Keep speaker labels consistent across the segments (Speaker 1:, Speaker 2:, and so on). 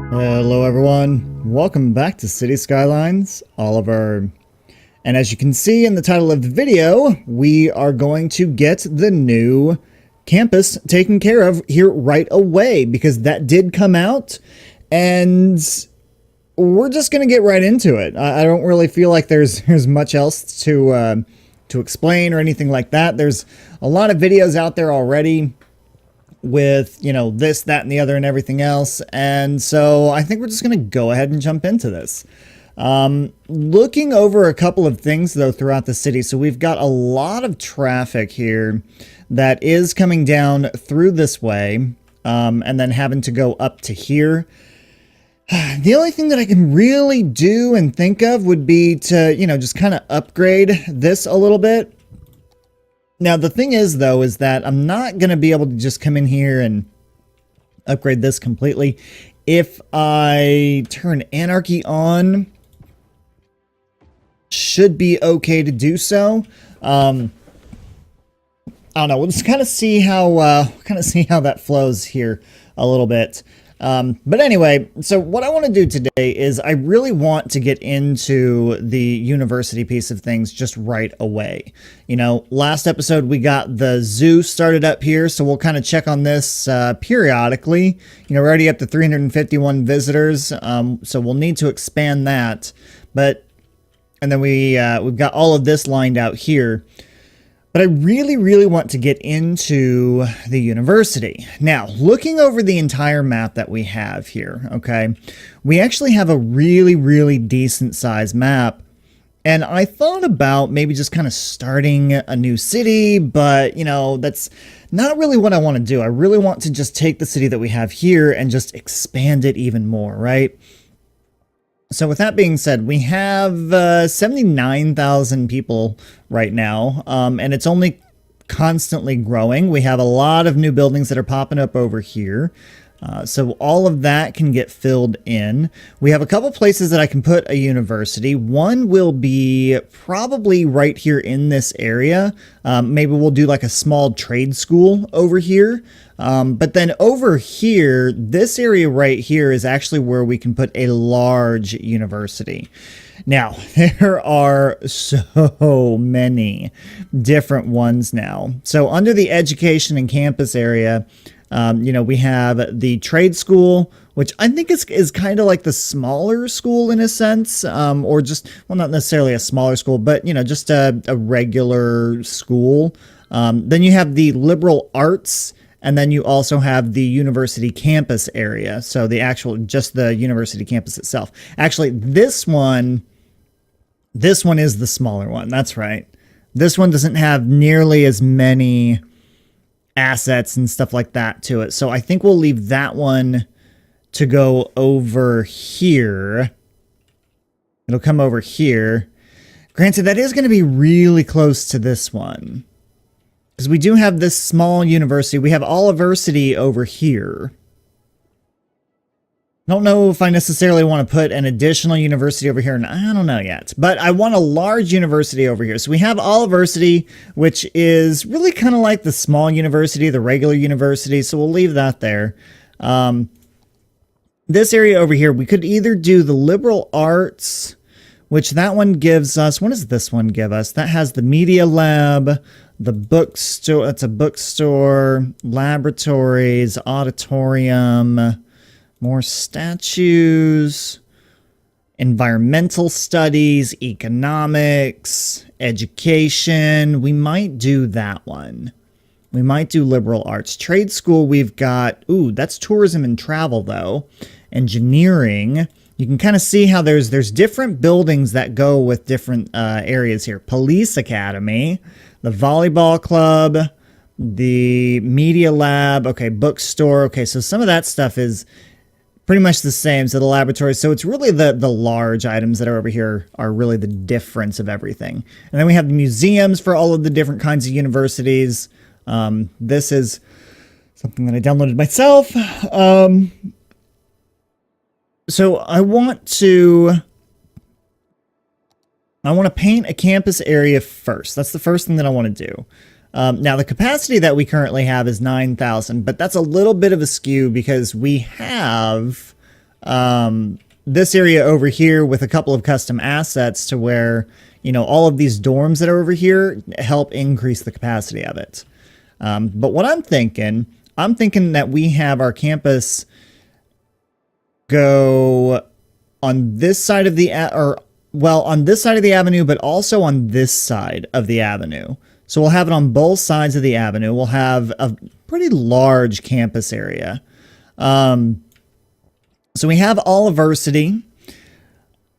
Speaker 1: Hello everyone, welcome back to City Skylines, Oliver. And as you can see in the title of the video, we are going to get the new campus taken care of here right away, because that did come out, and we're just going to get right into it. I don't really feel like there's much else to explain or anything like that. There's a lot of videos out there already with, you know, this, that, and the other and everything else. And so I think we're just going to go ahead and jump into this. Looking over a couple of things though throughout the city. So we've got a lot of traffic here that is coming down through this way, and then having to go up to here. The only thing that I can really do and think of would be to, you know, just kind of upgrade this a little bit. Now, the thing is, though, is that I'm not going to be able to just come in here and upgrade this completely. If I turn anarchy on, should be okay to do so. I don't know. We'll just kind of see how that flows here a little bit. But anyway, so what I want to do today is I really want to get into the university piece of things just right away. You know, last episode we got the zoo started up here, so we'll kind of check on this periodically. You know, we're already up to 351 visitors, so we'll need to expand that. And then we've got all of this lined out here. But I really want to get into the university. Now, looking over the entire map that we have here, okay, we actually have a really decent sized map. And I thought about maybe just kind of starting a new city, but, you know, that's not really what I want to do. I really want to just take the city that we have here and just expand it even more, right? So with that being said, we have 79,000 people right now, and it's only constantly growing. We have a lot of new buildings that are popping up over here. So all of that can get filled in. We have a couple places that I can put a university. One will be probably right here in this area. Maybe we'll do like a small trade school over here. But then over here, this area right here is actually where we can put a large university. Now, there are so many different ones now. So under the education and campus area, you know, we have the trade school, which I think is kind of like the smaller school in a sense, or just, well, not necessarily a smaller school, but, you know, just a regular school. Then you have the liberal arts, and then you also have the university campus area. So the actual, just the university campus itself. Actually, this one is the smaller one. That's right. This one doesn't have nearly as many assets and stuff like that to it. So I think we'll leave that one to go over here. It'll come over here. Granted, that is going to be really close to this one, because we do have this small university. We have Oliversity over here. I don't know if I necessarily want to put an additional university over here, and I don't know yet. But I want a large university over here. So we have Oliversity, which is really kind of like the small university, the regular university. So we'll leave that there. This area over here, we could either do the liberal arts, which that one gives us. What does this one give us? That has the media lab, the bookstore. That's a bookstore, laboratories, auditorium, more statues, environmental studies, economics, education. We might do that one. We might do liberal arts. Trade school, we've got, ooh, that's tourism and travel though. Engineering. You can kind of see how there's different buildings that go with different areas here. Police academy, the volleyball club, the media lab, okay, bookstore. Okay, so some of that stuff is pretty much the same. So the laboratory. So it's really the large items that are over here are really the difference of everything. And then we have the museums for all of the different kinds of universities. This is something that I downloaded myself. So I want to paint a campus area first. That's the first thing that I want to do. Now, the capacity that we currently have is 9,000, but that's a little bit of a skew because we have this area over here with a couple of custom assets to where, you know, all of these dorms that are over here help increase the capacity of it. But what I'm thinking that we have our campus go on this side of the, on this side of the avenue, but also on this side of the avenue. So we'll have it on both sides of the avenue. We'll have a pretty large campus area. So we have Oliversity.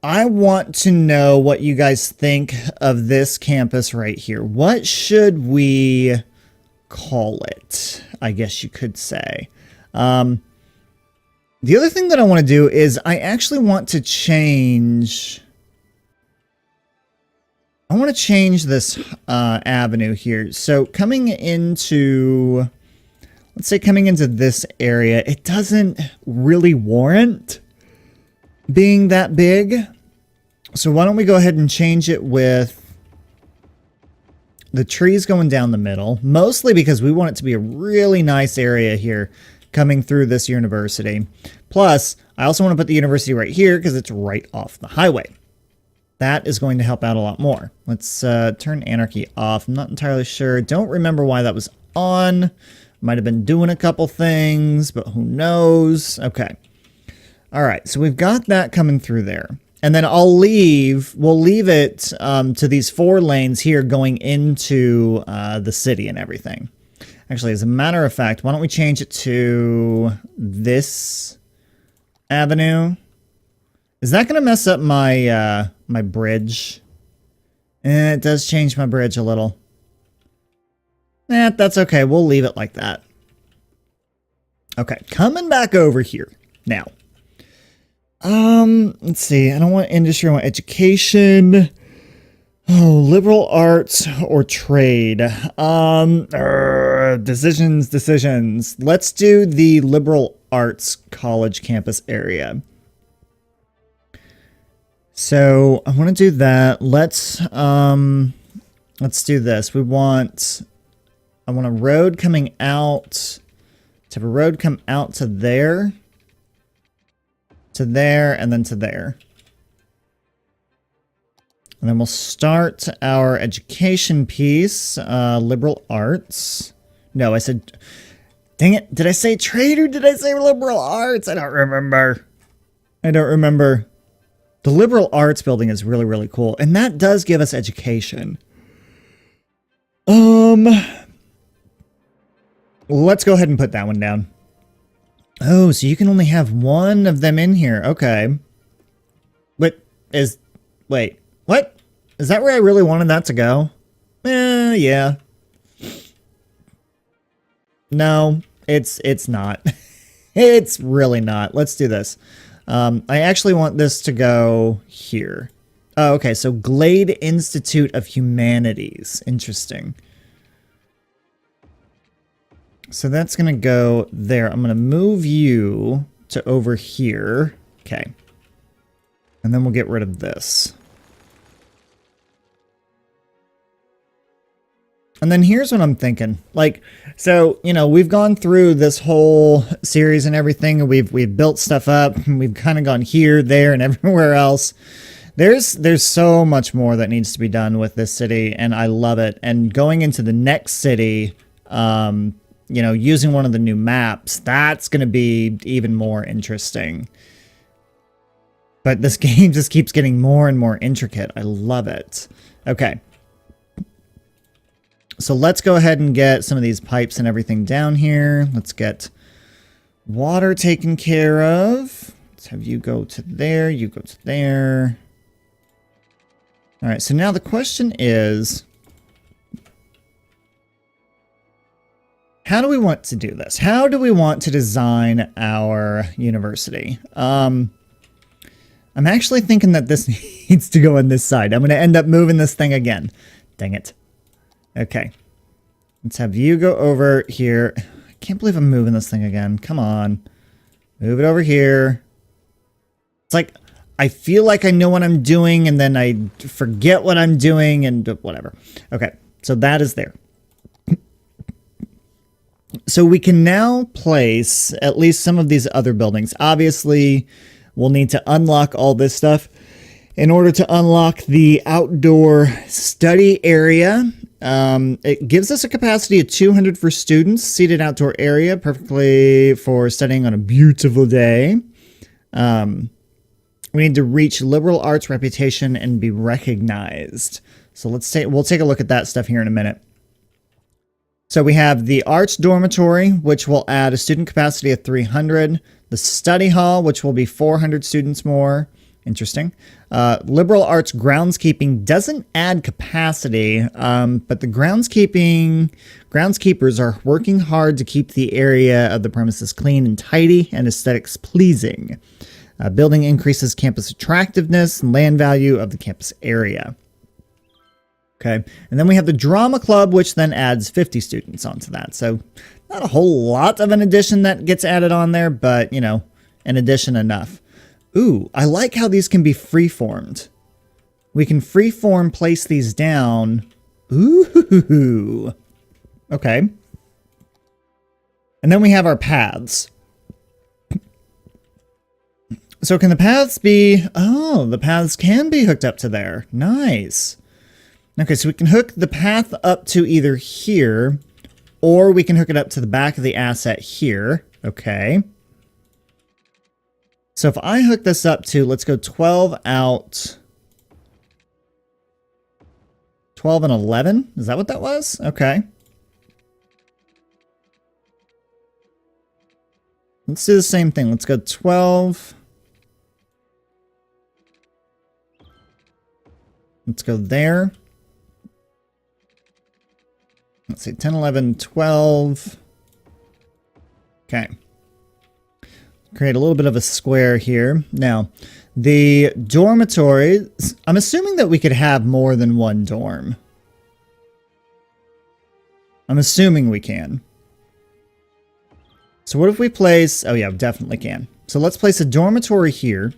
Speaker 1: I want to know what you guys think of this campus right here. What should we call it? I guess you could say. The other thing that I want to do is I actually want to change... I want to change this avenue here. So coming into, let's say coming into this area, it doesn't really warrant being that big. So why don't we go ahead and change it with the trees going down the middle, mostly because we want it to be a really nice area here coming through this university. Plus, I also want to put the university right here because it's right off the highway. That is going to help out a lot more. Let's turn anarchy off. I'm not entirely sure. Don't remember why that was on. Might have been doing a couple things, but who knows? Okay. All right, so we've got that coming through there. And then we'll leave it to these 4 lanes here going into the city and everything. Actually, as a matter of fact, why don't we change it to this avenue? Is that going to mess up my my bridge? It does change my bridge a little. That's okay. We'll leave it like that. Okay, coming back over here now. Let's see. I don't want industry. I want education. Oh, liberal arts or trade. Decisions. Let's do the liberal arts college campus area. So I want to do that. Let's do this. I want a road coming out, to have a road come out to there, and then to there. And then we'll start our education piece, liberal arts. No, I said, dang it. Did I say trade or did I say liberal arts? I don't remember. The liberal arts building is really, really cool. And that does give us education. Let's go ahead and put that one down. Oh, so you can only have one of them in here. Okay. Wait, what? Is that where I really wanted that to go? Yeah. No, it's not. It's really not. Let's do this. I actually want this to go here. Oh, okay, so Glade Institute of Humanities. Interesting. So that's going to go there. I'm going to move you to over here. Okay. And then we'll get rid of this. And then here's what I'm thinking. Like, so, you know, we've gone through this whole series and everything, and we've built stuff up, and we've kind of gone here, there, and everywhere else. There's so much more that needs to be done with this city, and I love it. And going into the next city, you know, using one of the new maps, that's going to be even more interesting. But this game just keeps getting more and more intricate. I love it. Okay. So let's go ahead and get some of these pipes and everything down here. Let's get water taken care of. Let's have you go to there, you go to there. All right, so now the question is, how do we want to do this? How do we want to design our university? I'm actually thinking that this needs to go on this side. I'm going to end up moving this thing again. Dang it. Okay. Let's have you go over here. I can't believe I'm moving this thing again. Come on. Move it over here. It's like, I feel like I know what I'm doing, and then I forget what I'm doing, and whatever. Okay, so that is there. So we can now place at least some of these other buildings. Obviously, we'll need to unlock all this stuff in order to unlock the outdoor study area. It gives us a capacity of 200 for students, seated outdoor area, perfectly for studying on a beautiful day. We need to reach liberal arts reputation and be recognized. So we'll take a look at that stuff here in a minute. So we have the arts dormitory, which will add a student capacity of 300. The study hall, which will be 400 students more. Interesting. Liberal arts groundskeeping doesn't add capacity, but the groundskeepers are working hard to keep the area of the premises clean and tidy and aesthetics pleasing. Building increases campus attractiveness and land value of the campus area. Okay, and then we have the drama club, which then adds 50 students onto that. So not a whole lot of an addition that gets added on there, but, you know, an addition enough. Ooh, I like how these can be free-formed. We can free-form place these down. Ooh. Okay. And then we have our paths. So can the paths be... Oh, the paths can be hooked up to there. Nice. Okay, so we can hook the path up to either here, or we can hook it up to the back of the asset here. Okay. So if I hook this up to, let's go 12 out, 12 and 11. Is that what that was? Okay. Let's do the same thing. Let's go 12. Let's go there. Let's see, 10, 11, 12. Okay. Create a little bit of a square here. Now, the dormitory, I'm assuming that we could have more than one dorm. I'm assuming we can. So what if we place, oh yeah, definitely can. So let's place a dormitory here.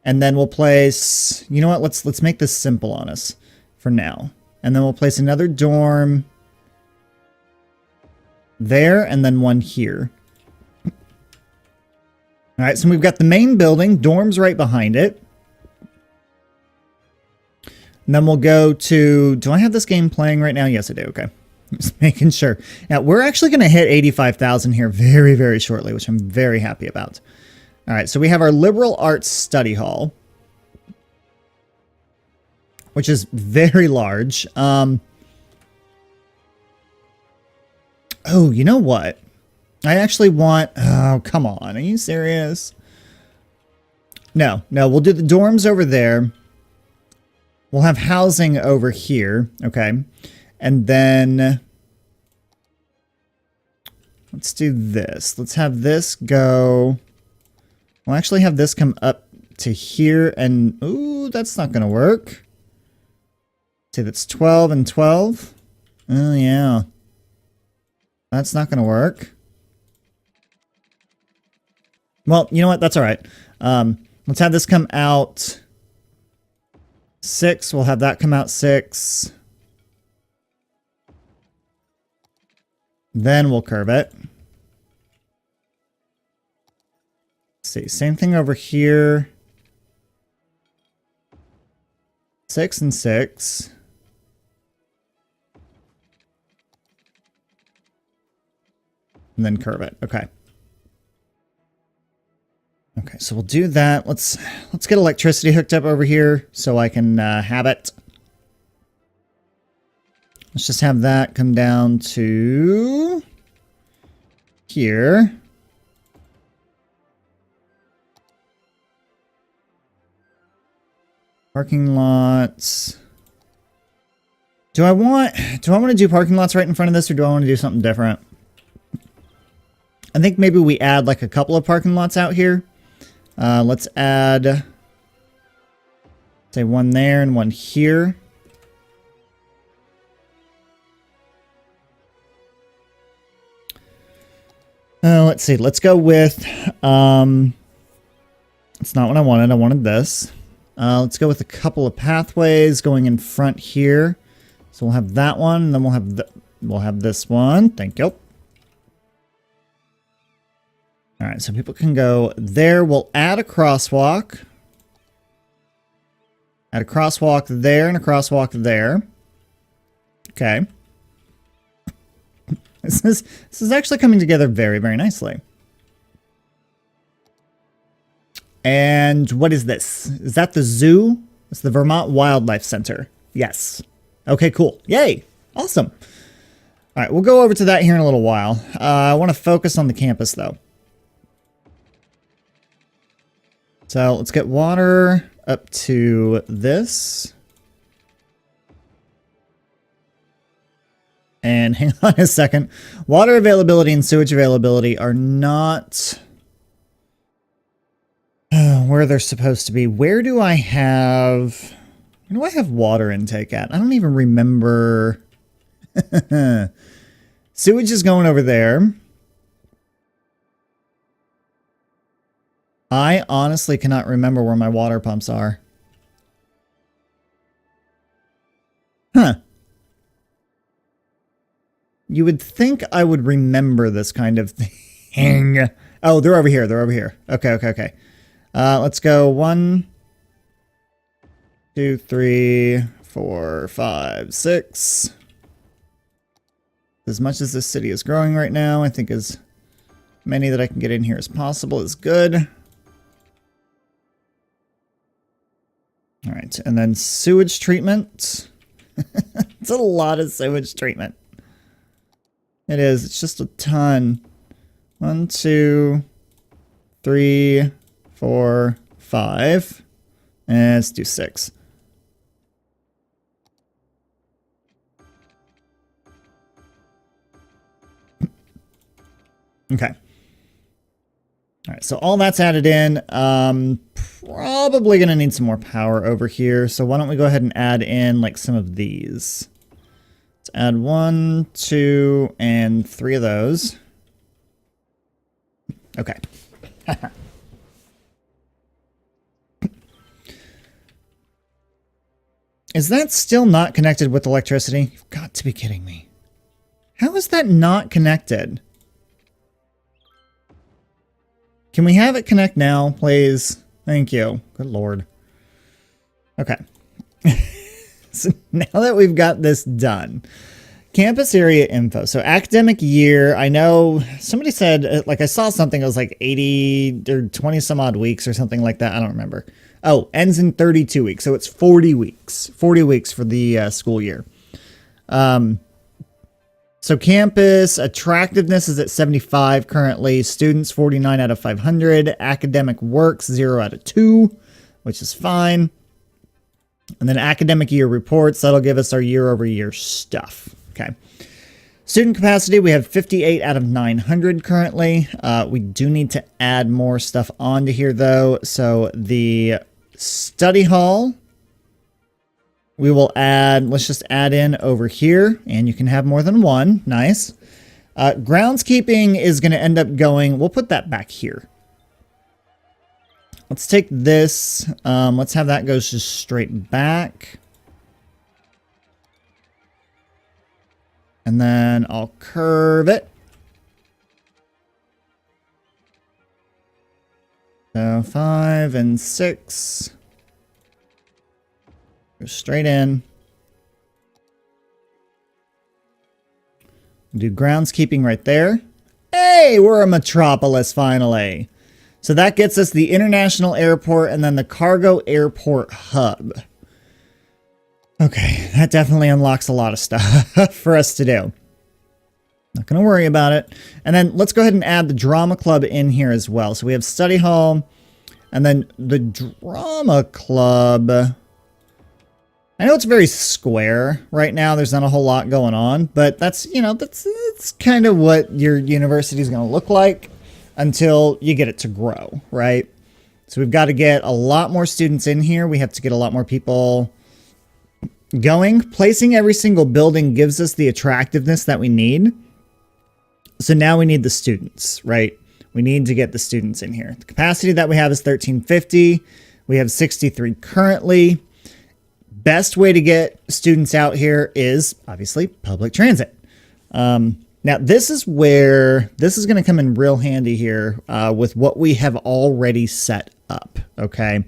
Speaker 1: And then we'll place, you know what, let's make this simple on us for now. And then we'll place another dorm there, and then one here. All right, so we've got the main building, dorms right behind it. And then we'll go to, do I have this game playing right now? Yes, I do. Okay. Just making sure. Now, we're actually going to hit 85,000 here very, very shortly, which I'm very happy about. All right, so we have our liberal arts study hall, which is very large. Oh, you know what? I actually want... Oh, come on. Are you serious? No, we'll do the dorms over there. We'll have housing over here. Okay. And then... let's do this. Let's have this go... We'll actually have this come up to here and... Ooh, that's not going to work. See, that's 12 and 12. Oh, yeah. That's not going to work. Well, you know what? That's all right. Let's have this come out 6. We'll have that come out 6. Then we'll curve it. Let's see, same thing over here. 6 and 6. And then curve it. Okay. Okay, so we'll do that. Let's get electricity hooked up over here so I can have it. Let's just have that come down to here. Parking lots. Do I want to do parking lots right in front of this, or do I want to do something different? I think maybe we add like a couple of parking lots out here. Let's add, say, one there and one here. Let's see. Let's go with, it's not what I wanted. I wanted this. Let's go with a couple of pathways going in front here. So we'll have that one, and then we'll have this one. Thank you. All right, so people can go there. We'll add a crosswalk. Add a crosswalk there and a crosswalk there. Okay. This is actually coming together very, very nicely. And what is this? Is that the zoo? It's the Vermont Wildlife Center. Yes. Okay, cool. Yay. Awesome. All right, we'll go over to that here in a little while. I want to focus on the campus, though. So let's get water up to this. And hang on a second. Water availability and sewage availability are not where they're supposed to be. Where do I have water intake at? I don't even remember. Sewage is going over there. I honestly cannot remember where my water pumps are. Huh. You would think I would remember this kind of thing. Oh, they're over here. They're over here. Okay. Let's go 1, 2, 3, 4, 5, 6. As much as this city is growing right now, I think as many that I can get in here as possible is good. All right, and then sewage treatment. It's a lot of sewage treatment. It is. It's just a ton. 1, 2, 3, 4, 5. And let's do 6. Okay. All right, so all that's added in. Probably going to need some more power over here. So why don't we go ahead and add in like some of these. Let's add 1, 2, and 3 of those. Okay. Is that still not connected with electricity? You've got to be kidding me. How is that not connected? Can we have it connect now, please? Thank you. Good Lord. Okay. So now that we've got this done, campus area info. So academic year, I know somebody said, like I saw something, it was like 80 or 20 some odd weeks or something like that. I don't remember. Oh, ends in 32 weeks. So it's 40 weeks. 40 weeks for the school year. So campus attractiveness is at 75 currently. Students 49 out of 500. Academic works 0 out of 2, which is fine. And then academic year reports, that'll give us our year over year stuff. Okay. Student capacity, we have 58 out of 900 currently. We do need to add more stuff onto here though. So the study hall, we will add, let's just add in over here, and you can have more than one. Nice. Groundskeeping is going to end up going, we'll put that back here. Let's take this, let's have that go just straight back. And then I'll curve it. So 5 and 6. Go straight in. Do groundskeeping right there. Hey, we're a metropolis finally. So that gets us the international airport and then the cargo airport hub. Okay, that definitely unlocks a lot of stuff for us to do. Not going to worry about it. And then let's go ahead and add the drama club in here as well. So we have study hall and then the drama club. I know it's very square right now. There's not a whole lot going on, but that's, you know, that's kind of what your university is going to look like until you get it to grow, right? So we've got to get a lot more students in here. We have to get a lot more people going. Placing every single building gives us the attractiveness that we need. So now we need the students, right? We need to get the students in here. The capacity that we have is 1350. We have 63 currently. Best way to get students out here is obviously public transit. Now, this is where this is going to come in real handy here with what we have already set up, okay?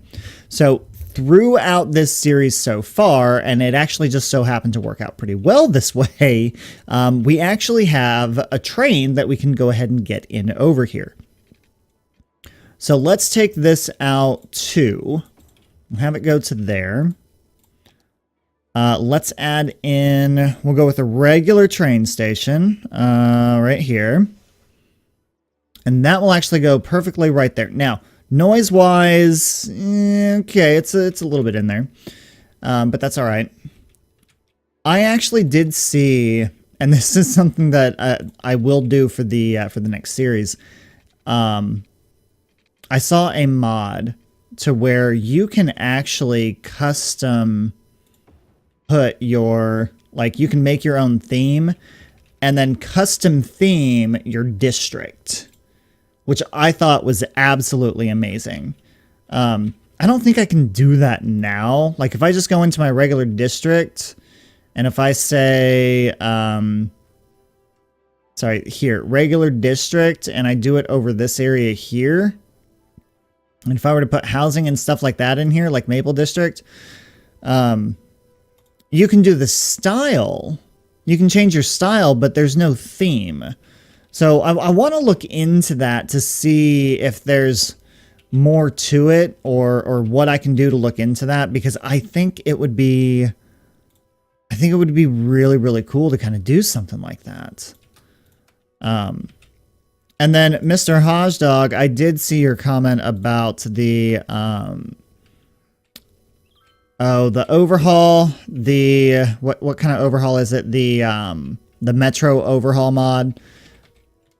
Speaker 1: So throughout this series so far, and it actually just so happened to work out pretty well this way, we actually have a train that we can go ahead and get in over here. So let's take this out too. We'll have it go to there. Let's add in, we'll go with a regular train station right here. And that will actually go perfectly right there. Now, noise-wise, okay, it's a little bit in there. But that's all right. I actually did see, and this is something that I will do for the next series. I saw a mod to where you can actually custom put your, like, you can make your own theme and then custom theme your district, which I thought was absolutely amazing. I don't think I can do that now. Like, if I just go into my regular district and if I say, sorry, here, regular district, and I do it over this area here, and if I were to put housing and stuff like that in here, like Maple District, you can do the style. You can change your style, but there's no theme. So I want to look into that to see if there's more to it or what I can do to look into that, because I think it would be really, really cool to kind of do something like that. And then Mr. Hodgedog, I did see your comment about the the overhaul, what kind of overhaul is it? The Metro overhaul mod.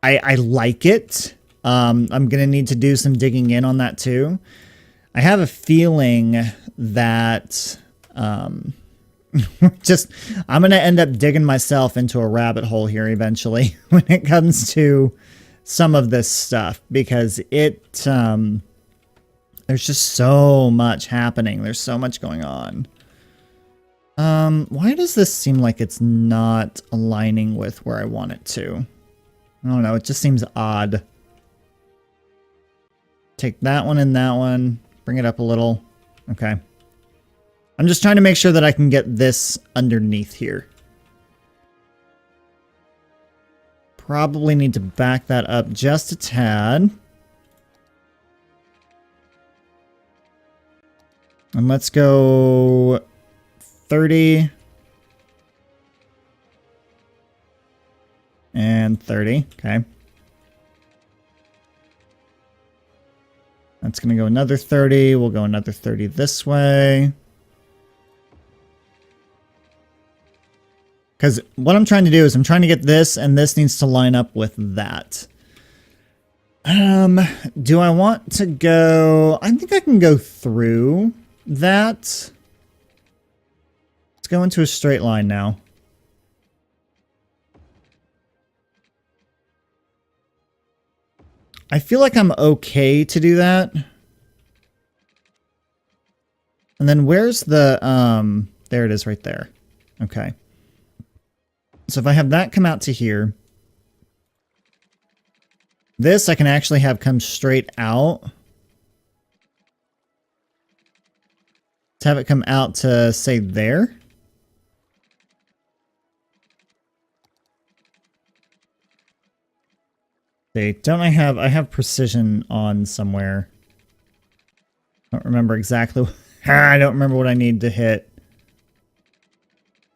Speaker 1: I like it. I'm going to need to do some digging in on that too. I have a feeling that I'm going to end up digging myself into a rabbit hole here eventually when it comes to some of this stuff, because there's just so much happening. There's so much going on. Why does this seem like it's not aligning with where I want it to? I don't know. It just seems odd. Take that one and that one. Bring it up a little. Okay. I'm just trying to make sure that I can get this underneath here. Probably need to back that up just a tad. And let's go 30 and 30. Okay. That's going to go another 30. We'll go another 30 this way. Because what I'm trying to do is I'm trying to get this, and this needs to line up with that. Do I want to go... I think I can go through that. Let's go into a straight line now. I feel like I'm okay to do that. And then where's the... there it is right there. Okay. So if I have that come out to here, this I can actually have come straight out. Let's have it come out to, say, there. See, don't I have precision on somewhere. I don't remember exactly. I don't remember what I need to hit.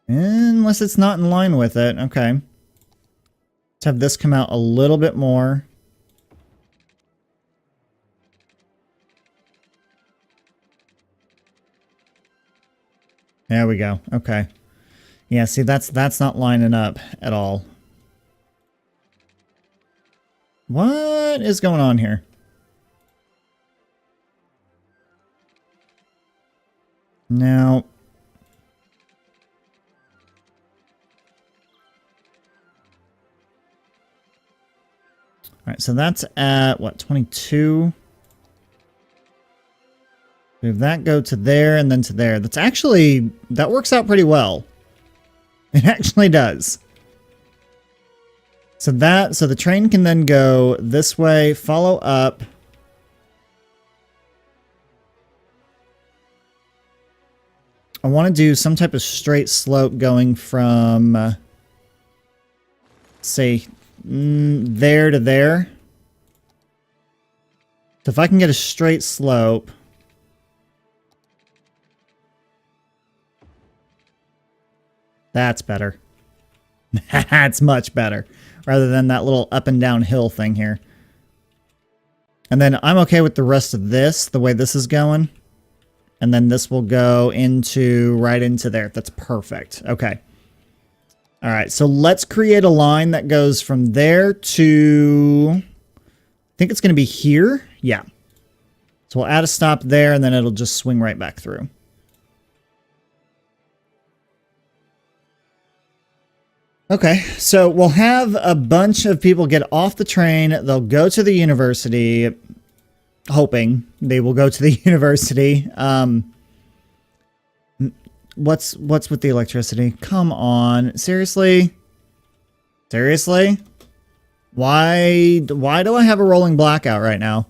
Speaker 1: Unless it's not in line with it. Okay. Let's have this come out a little bit more. There we go. Okay. Yeah, see, that's not lining up at all. What is going on here? Now... Alright, so that's at, what, 22? We have that go to there and then to there. That's actually, that works out pretty well. It actually does. So the train can then go this way, follow up. I want to do some type of straight slope going from, say, there to there. So if I can get a straight slope. That's better. That's much better. Rather than that little up and down hill thing here. And then I'm okay with the rest of this, the way this is going. And then this will go into, right into there. That's perfect. Okay. All right, so let's create a line that goes from there to, I think it's going to be here. Yeah. So we'll add a stop there, and then it'll just swing right back through. Okay, so we'll have a bunch of people get off the train. They'll go to the university, hoping they will go to the university. What's with the electricity? Come on, seriously? Seriously? Why do I have a rolling blackout right now?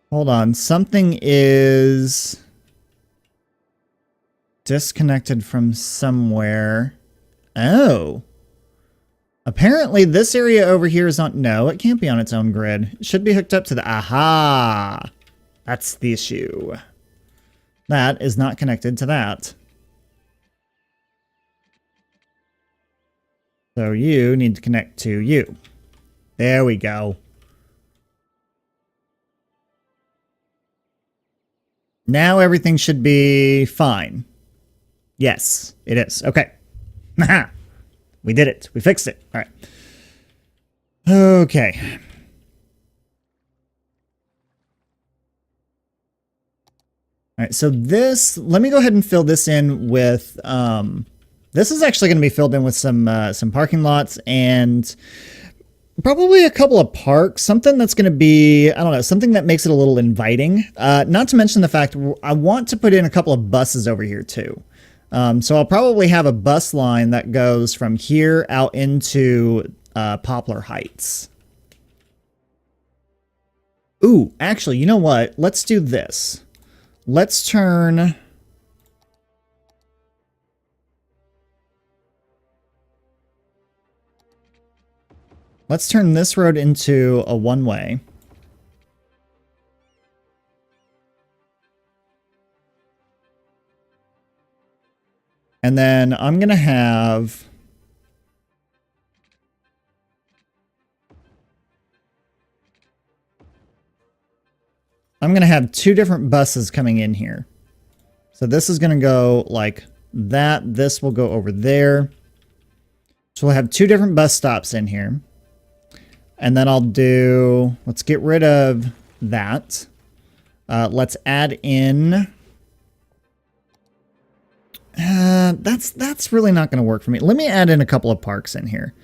Speaker 1: Hold on, something is disconnected from somewhere. Oh. Apparently this area over here is not... No, it can't be on its own grid. It should be hooked up to the... Aha! That's the issue. That is not connected to that. So you need to connect to you. There we go. Now everything should be fine. Yes, it is. Okay. We did it. We fixed it. All right. Okay. All right, so this, let me go ahead and fill this in with, this is actually going to be filled in with some parking lots and probably a couple of parks, something that's going to be, I don't know, something that makes it a little inviting. Not to mention the fact I want to put in a couple of buses over here too. So I'll probably have a bus line that goes from here out into Poplar Heights. Ooh, actually, you know what? Let's do this. Let's turn... Let's turn this road into a one-way. And then I'm going to have... I'm going to have two different buses coming in here. So this is going to go like that. This will go over there. So we'll have two different bus stops in here. And then I'll do... Let's get rid of that. Let's add in... That's really not going to work for me. Let me add in a couple of parks in here.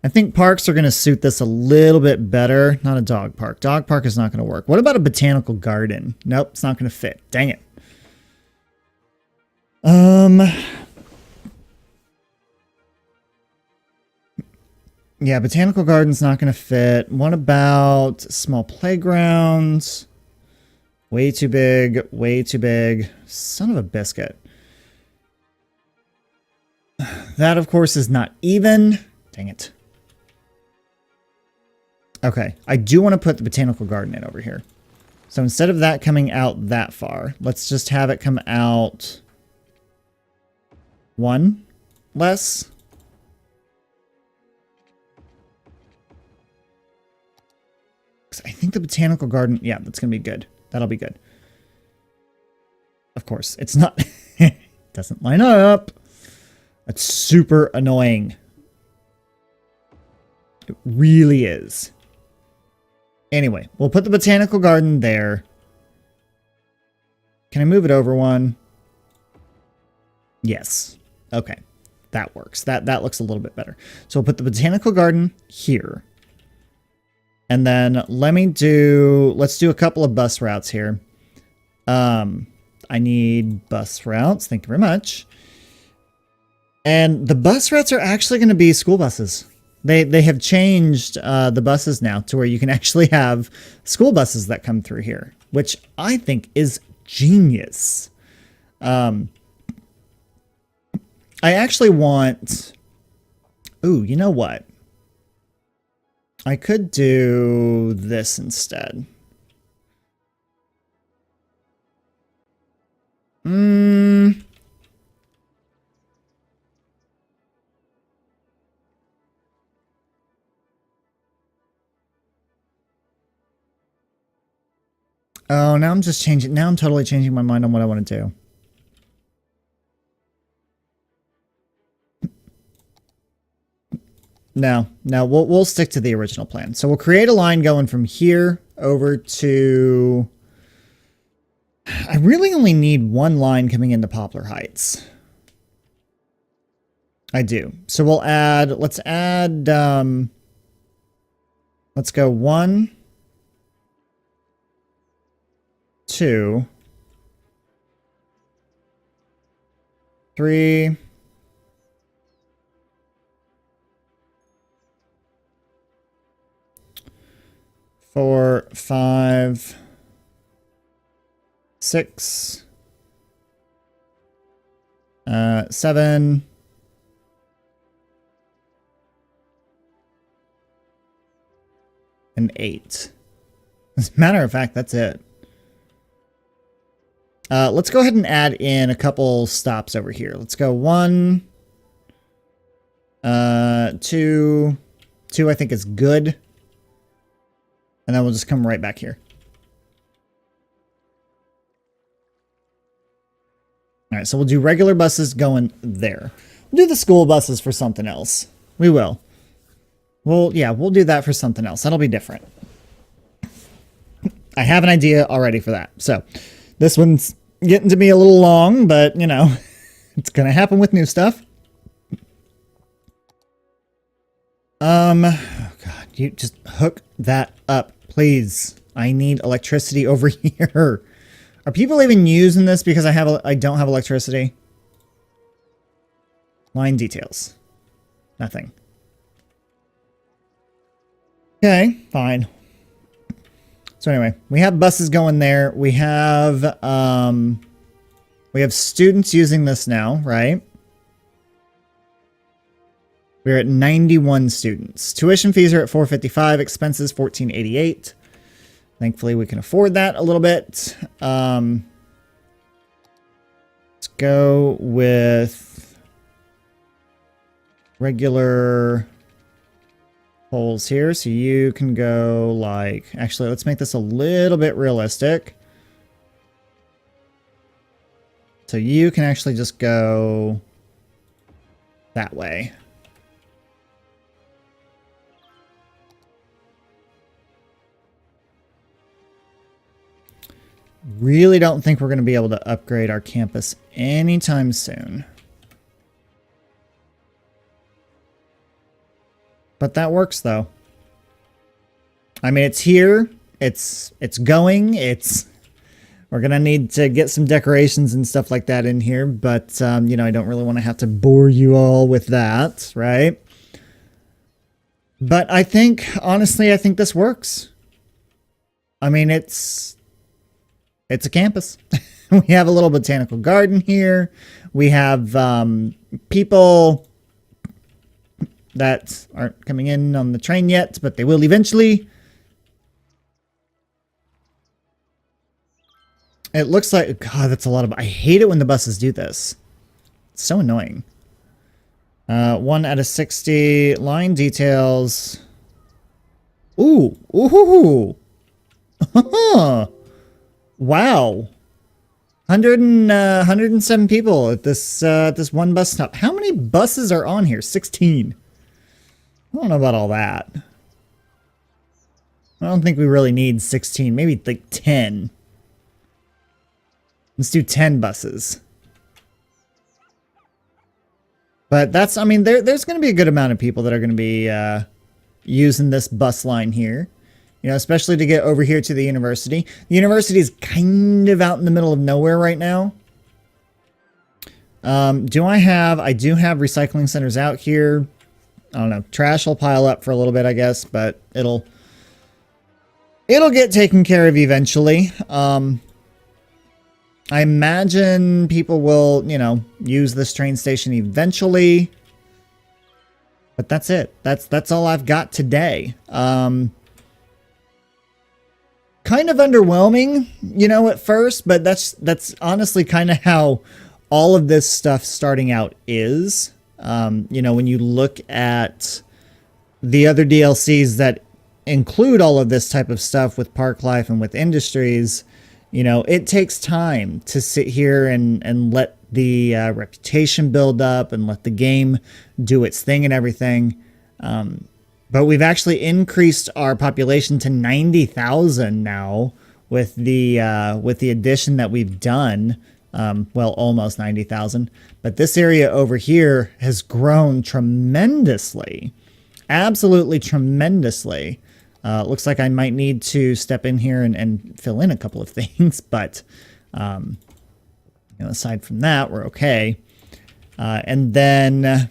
Speaker 1: I think parks are going to suit this a little bit better. Not a dog park. Dog park is not going to work. What about a botanical garden? Nope, it's not going to fit. Dang it. Yeah, botanical garden's not going to fit. What about small playgrounds? Way too big. Way too big. Son of a biscuit. That, of course, is not even. Dang it. Okay, I do want to put the botanical garden in over here. So instead of that coming out that far, let's just have it come out one less. I think the botanical garden, yeah, that's going to be good. That'll be good. Of course, it's not, it doesn't line up. That's super annoying. It really is. Anyway, we'll put the botanical garden there. Can I move it over one? Yes. Okay. That works. That looks a little bit better. So we'll put the botanical garden here. And then let's do a couple of bus routes here. I need bus routes. Thank you very much. And the bus routes are actually going to be school buses. They have changed the buses now to where you can actually have school buses that come through here, which I think is genius. I actually want... Ooh, you know what? I could do this instead. Oh, now I'm just changing. Now I'm totally changing my mind on what I want to do. No, we'll stick to the original plan. So we'll create a line going from here over to... I really only need one line coming into Poplar Heights. I do. So we'll add, let's go 1, 2, 3, 4, 5, 6, 7, and 8. As a matter of fact, that's it. Let's go ahead and add in a couple stops over here. Let's go 1, 2, 2 I think is good. And then we'll just come right back here. All right, so we'll do regular buses going there. We'll do the school buses for something else. We will. Well, yeah, we'll do that for something else. That'll be different. I have an idea already for that. So this one's getting to be a little long, but, you know, it's going to happen with new stuff. Oh God, you just hook that up, please. I need electricity over here. Are people even using this because I don't have electricity? Line details. Nothing. Okay, fine. So anyway, we have buses going there. We have students using this now, right? We're at 91 students. Tuition fees are at $455, expenses $1488. Thankfully, we can afford that a little bit. Let's go with regular holes here. So you can go like... Actually, let's make this a little bit realistic. So you can actually just go that way. Really don't think we're going to be able to upgrade our campus anytime soon. But that works though. I mean, it's here. It's going. We're going to need to get some decorations and stuff like that in here, but you know, I don't really want to have to bore you all with that, right? But I think, honestly, I think this works. I mean, it's a campus. We have a little botanical garden here. We have people that aren't coming in on the train yet, but they will eventually. It looks like... God, that's a lot of... I hate it when the buses do this. It's so annoying. 1 out of 60. Line details. Ooh. Ooh. Wow. 107 people at this one bus stop. How many buses are on here? 16. I don't know about all that. I don't think we really need 16. Maybe like 10. Let's do 10 buses. But that's, I mean, there's going to be a good amount of people that are going to be using this bus line here. You know, especially to get over here to the university. The university is kind of out in the middle of nowhere right now. Do I have, I do have recycling centers out here. I don't know. Trash will pile up for a little bit, I guess, but it'll get taken care of eventually. I imagine people will, you know, use this train station eventually. But that's it. That's all I've got today. Kind of underwhelming, you know, at first, but that's honestly kind of how all of this stuff starting out is. You know, when you look at the other DLCs that include all of this type of stuff with Park Life and with Industries, you know, it takes time to sit here and let the reputation build up and let the game do its thing and everything. But we've actually increased our population to 90,000 now with the addition that we've done. Well, almost 90,000. But this area over here has grown tremendously. Absolutely tremendously. Looks like I might need to step in here and fill in a couple of things, but you know, aside from that, we're okay. And then,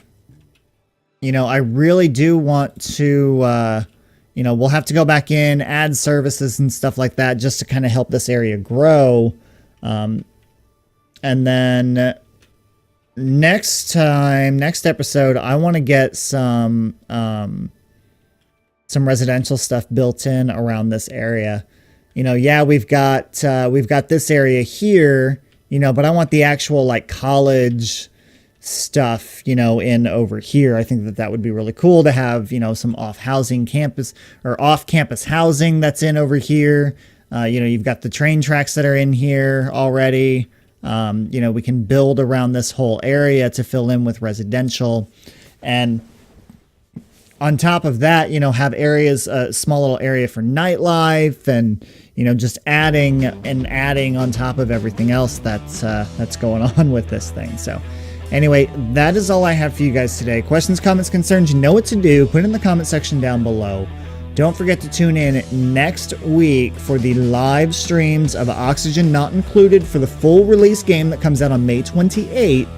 Speaker 1: you know, I really do want to, you know, we'll have to go back in, add services and stuff like that just to kind of help this area grow. And then next episode, I want to get some residential stuff built in around this area. You know, yeah, we've got this area here, you know, but I want the actual like college stuff, you know, in over here. I think that would be really cool to have, you know, some off-campus housing that's in over here. You know, you've got the train tracks that are in here already. You know, we can build around this whole area to fill in with residential. And on top of that, you know, have areas, a small little area for nightlife and, you know, just adding on top of everything else that's going on with this thing. So anyway, that is all I have for you guys today. Questions, comments, concerns, you know what to do. Put it in the comment section down below. Don't forget to tune in next week for the live streams of Oxygen Not Included for the full release game that comes out on May 28th.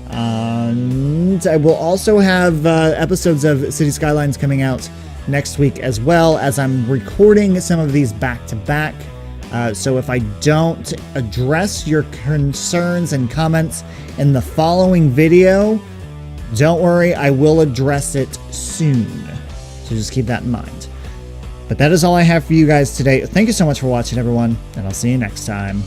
Speaker 1: And I will also have episodes of City Skylines coming out next week as well, as I'm recording some of these back to back. So if I don't address your concerns and comments in the following video, don't worry, I will address it soon. So just keep that in mind. But that is all I have for you guys today. Thank you so much for watching, everyone, and I'll see you next time.